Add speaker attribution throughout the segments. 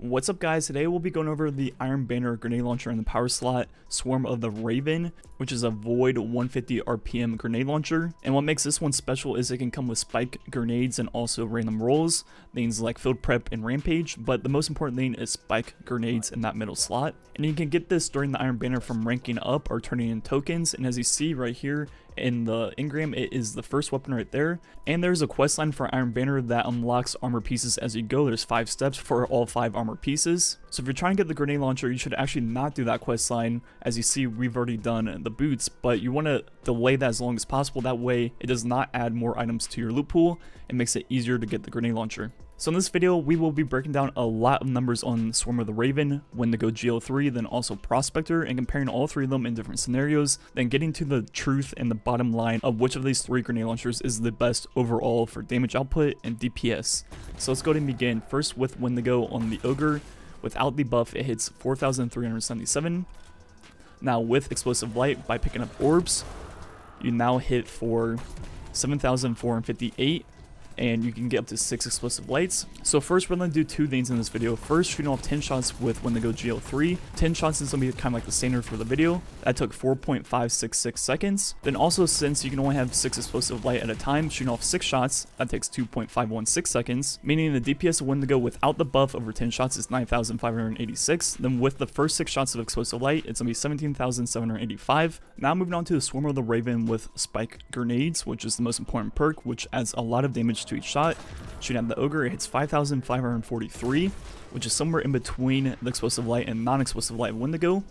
Speaker 1: What's up guys, today we'll be going over the Iron Banner grenade launcher in the power slot, Swarm of the Raven, which is a void 150 RPM grenade launcher. And what makes this one special is it can come with spike grenades and also random rolls, things like field prep and rampage, but the most important thing is spike grenades in that middle slot. And you can get this during the Iron Banner from ranking up or turning in tokens, and as you see right here in the engram, it is the first weapon right there. And there's a quest line for Iron Banner that unlocks armor pieces as you go. There's 5 steps for all 5 armor pieces. So if you're trying to get the grenade launcher, you should actually not do that quest line. As you see, we've already done the boots, but you want to delay that as long as possible. That way it does not add more items to your loot pool. It makes it easier to get the grenade launcher. So in this video, we will be breaking down a lot of numbers on Swarm of the Raven, Wendigo GL3, then also Prospector, and comparing all 3 of them in different scenarios, then getting to the truth and the bottom line of which of these 3 grenade launchers is the best overall for damage output and DPS. So let's go ahead and begin. First with Wendigo on the Ogre. Without the buff, it hits 4,377. Now with Explosive Light, by picking up orbs, you now hit for 7,458. And you can get up to 6 explosive lights. So first we're going to do 2 things in this video. First, shooting off 10 shots with Wendigo GL3. 10 shots is going to be kind of like the standard for the video. That took 4.566 seconds. Then also, since you can only have 6 explosive light at a time, shooting off 6 shots, that takes 2.516 seconds. Meaning the DPS of Wendigo without the buff over 10 shots is 9,586. Then with the first 6 shots of explosive light, it's going to be 17,785. Now moving on to the Swarm of the Raven with spike grenades, which is the most important perk, which adds a lot of damage to each shot. Shooting at the Ogre, it hits 5,543, which is somewhere in between the explosive light and non-explosive light of Wendigo.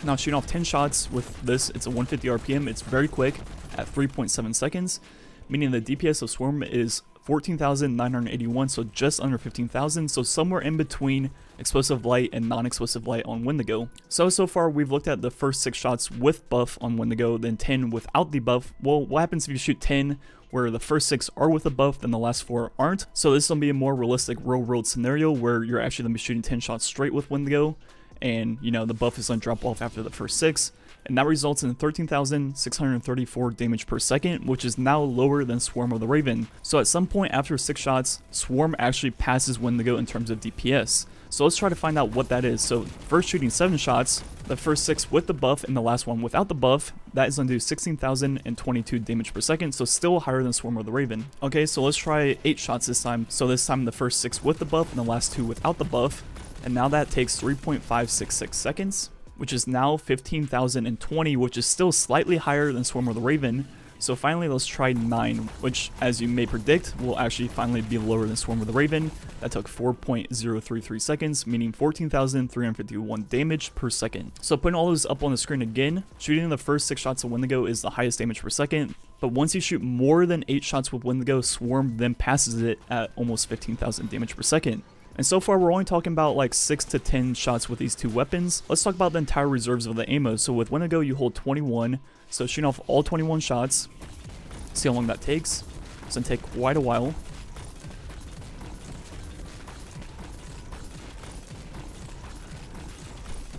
Speaker 1: Now shooting off 10 shots with this, it's a 150 RPM, it's very quick at 3.7 seconds, meaning the DPS of Swarm is 14,981, so just under 15,000, so somewhere in between explosive light and non-explosive light on Wendigo. So far we've looked at the first 6 shots with buff on Wendigo, then 10 without the buff. Well, what happens if you shoot 10 where the first 6 are with the buff, then the last 4 aren't? So this is going to be a more realistic real world scenario where you're actually going to be shooting 10 shots straight with Wendigo, and you know the buff is going to drop off after the first 6. And that results in 13,634 damage per second, which is now lower than Swarm of the Raven. So at some point after 6 shots, Swarm actually passes Wendigo in terms of DPS. So let's try to find out what that is. So first shooting 7 shots, the first 6 with the buff and the last one without the buff, that is going to do 16,022 damage per second, so still higher than Swarm of the Raven. Okay, so let's try 8 shots this time. So this time the first 6 with the buff and the last 2 without the buff. And now that takes 3.566 seconds. Which is now 15,020, which is still slightly higher than Swarm of the Raven. So finally, let's try 9, which, as you may predict, will actually finally be lower than Swarm of the Raven. That took 4.033 seconds, meaning 14,351 damage per second. So putting all those up on the screen again, shooting the first 6 shots of Wendigo is the highest damage per second. But once you shoot more than 8 shots with Wendigo, Swarm then passes it at almost 15,000 damage per second. And so far we're only talking about like 6 to 10 shots with these 2 weapons. Let's talk about the entire reserves of the ammo. So with Wendigo you hold 21, so shooting off all 21 shots, see how long that takes. It's going to take quite a while.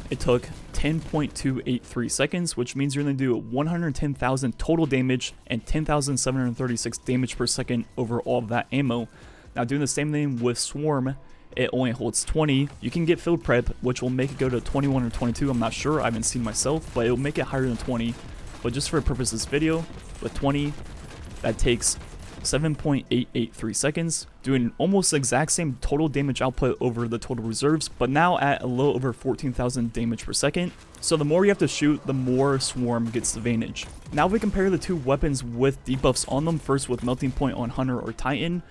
Speaker 1: It took 10.283 seconds, which means you're going to do 110,000 total damage and 10,736 damage per second over all of that ammo. Now doing the same thing with Swarm, it only holds 20. You can get field prep, which will make it go to 21 or 22. I'm not sure, I haven't seen myself, but it'll make it higher than 20. But just for the purpose of this video, with 20, that takes 7.883 seconds, doing almost the exact same total damage output over the total reserves, but now at a little over 14,000 damage per second. So the more you have to shoot, the more Swarm gets the advantage. Now we compare the 2 weapons with debuffs on them, first with Melting Point on Hunter or Titan.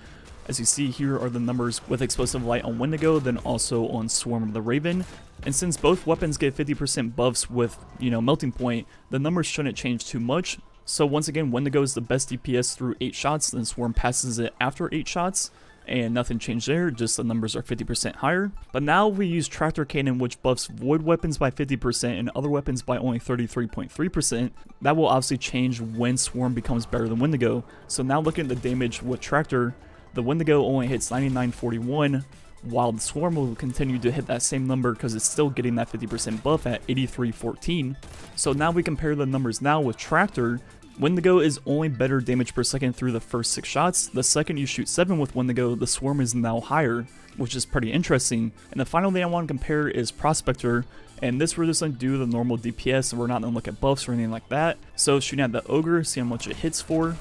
Speaker 1: As you see, here are the numbers with Explosive Light on Wendigo, then also on Swarm of the Raven. And since both weapons get 50% buffs with, Melting Point, the numbers shouldn't change too much. So once again, Wendigo is the best DPS through 8 shots, then Swarm passes it after 8 shots. And nothing changed there, just the numbers are 50% higher. But now we use Tractor Cannon, which buffs void weapons by 50% and other weapons by only 33.3%. That will obviously change when Swarm becomes better than Wendigo. So now looking at the damage with Tractor, the Wendigo only hits 9941, while the Swarm will continue to hit that same number because it's still getting that 50% buff at 8314. So now we compare the numbers now with Tractor. Wendigo is only better damage per second through the first 6 shots. The second you shoot 7 with Wendigo, the swarm is now higher, which is pretty interesting. And the final thing I want to compare is Prospector, and this we're just going to do the normal DPS, and we're not going to look at buffs or anything like that. So shooting at the Ogre, see how much it hits for.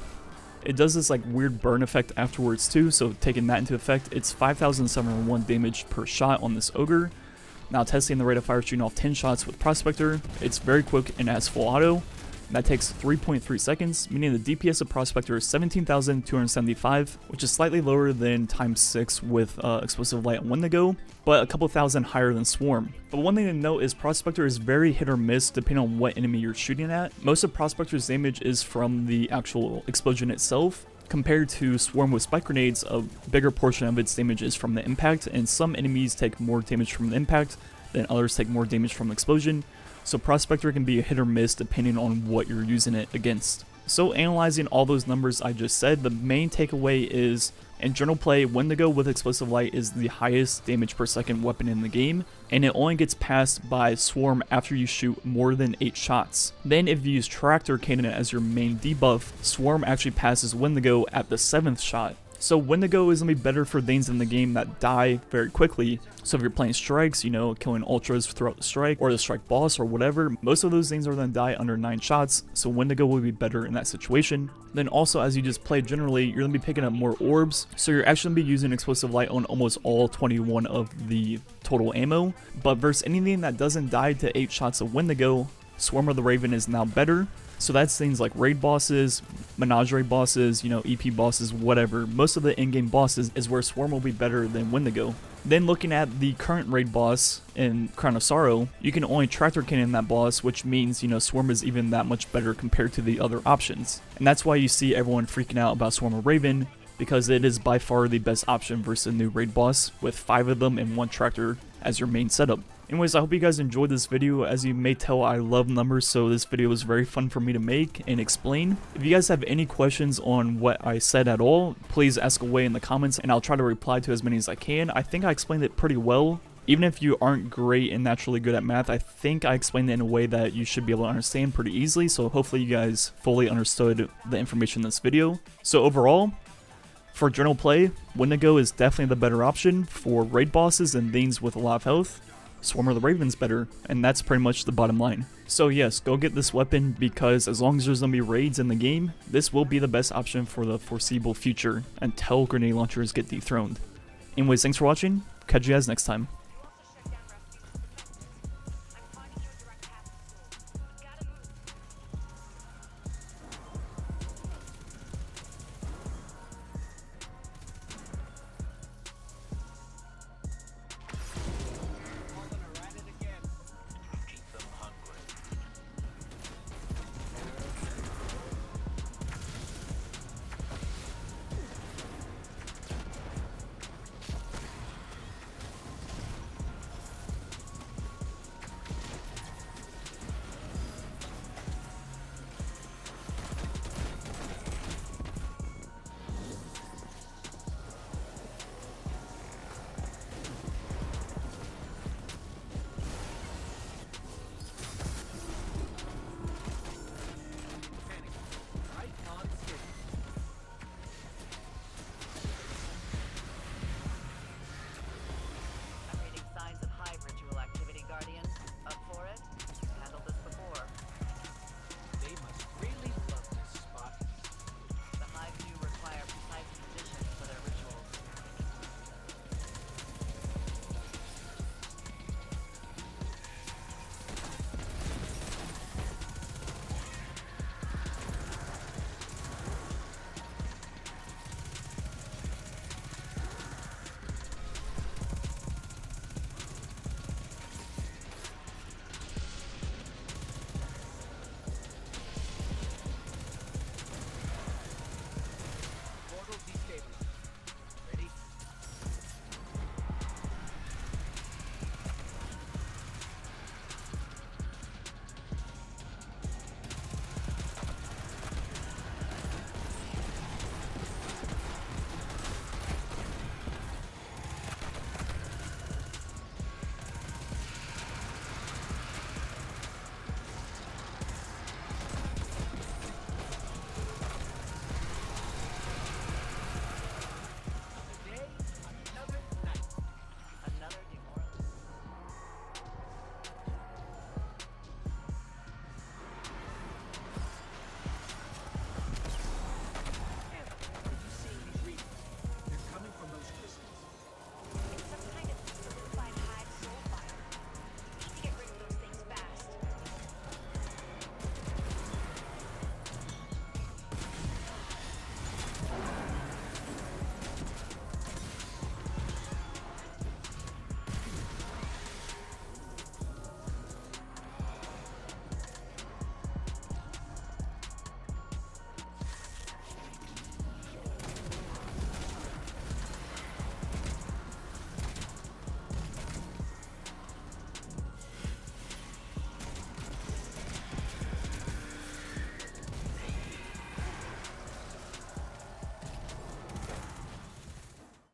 Speaker 1: It does this like weird burn effect afterwards too, so taking that into effect, it's 5,701 damage per shot on this Ogre. Now testing the rate of fire shooting off 10 shots with Prospector, it's very quick and has full auto. That takes 3.3 seconds, meaning the DPS of Prospector is 17,275, which is slightly lower than times 6 with Explosive Light on Wendigo, but a couple thousand higher than Swarm. But one thing to note is Prospector is very hit or miss depending on what enemy you're shooting at. Most of Prospector's damage is from the actual explosion itself, compared to Swarm with spike grenades. A bigger portion of its damage is from the impact, and some enemies take more damage from the impact than others take more damage from the explosion. So Prospector can be a hit or miss depending on what you're using it against. So analyzing all those numbers I just said, the main takeaway is, in general play, Wendigo with Explosive Light is the highest damage per second weapon in the game, and it only gets passed by Swarm after you shoot more than 8 shots. Then if you use Tractor Cannon as your main debuff, Swarm actually passes Wendigo at the 7th shot. So Wendigo is going to be better for things in the game that die very quickly. So if you're playing strikes, you know, killing ultras throughout the strike, or the strike boss or whatever, most of those things are going to die under 9 shots, so Wendigo will be better in that situation. Then also, as you just play generally, you're going to be picking up more orbs, so you're actually going to be using Explosive Light on almost all 21 of the total ammo. But versus anything that doesn't die to 8 shots of Wendigo, Swarm of the Raven is now better. So that's things like raid bosses, menagerie bosses, you know, EP bosses, whatever. Most of the in-game bosses is where Swarm will be better than Wendigo. Then looking at the current raid boss in Crown of Sorrow, you can only Tractor Cannon that boss, which means, you know, Swarm is even that much better compared to the other options. And that's why you see everyone freaking out about Swarm of Raven, because it is by far the best option versus a new raid boss with 5 of them and 1 Tractor as your main setup. Anyways, I hope you guys enjoyed this video. As you may tell, I love numbers, so this video was very fun for me to make and explain. If you guys have any questions on what I said at all, please ask away in the comments, and I'll try to reply to as many as I can. I think I explained it pretty well. Even if you aren't great and naturally good at math, I think I explained it in a way that you should be able to understand pretty easily, so hopefully you guys fully understood the information in this video. So overall, for general play, Wendigo is definitely the better option. For raid bosses and things with a lot of health, Swarm of the Raven's better, and that's pretty much the bottom line. So yes, go get this weapon, because as long as there's gonna be raids in the game, this will be the best option for the foreseeable future until grenade launchers get dethroned. Anyways, thanks for watching, catch you guys next time.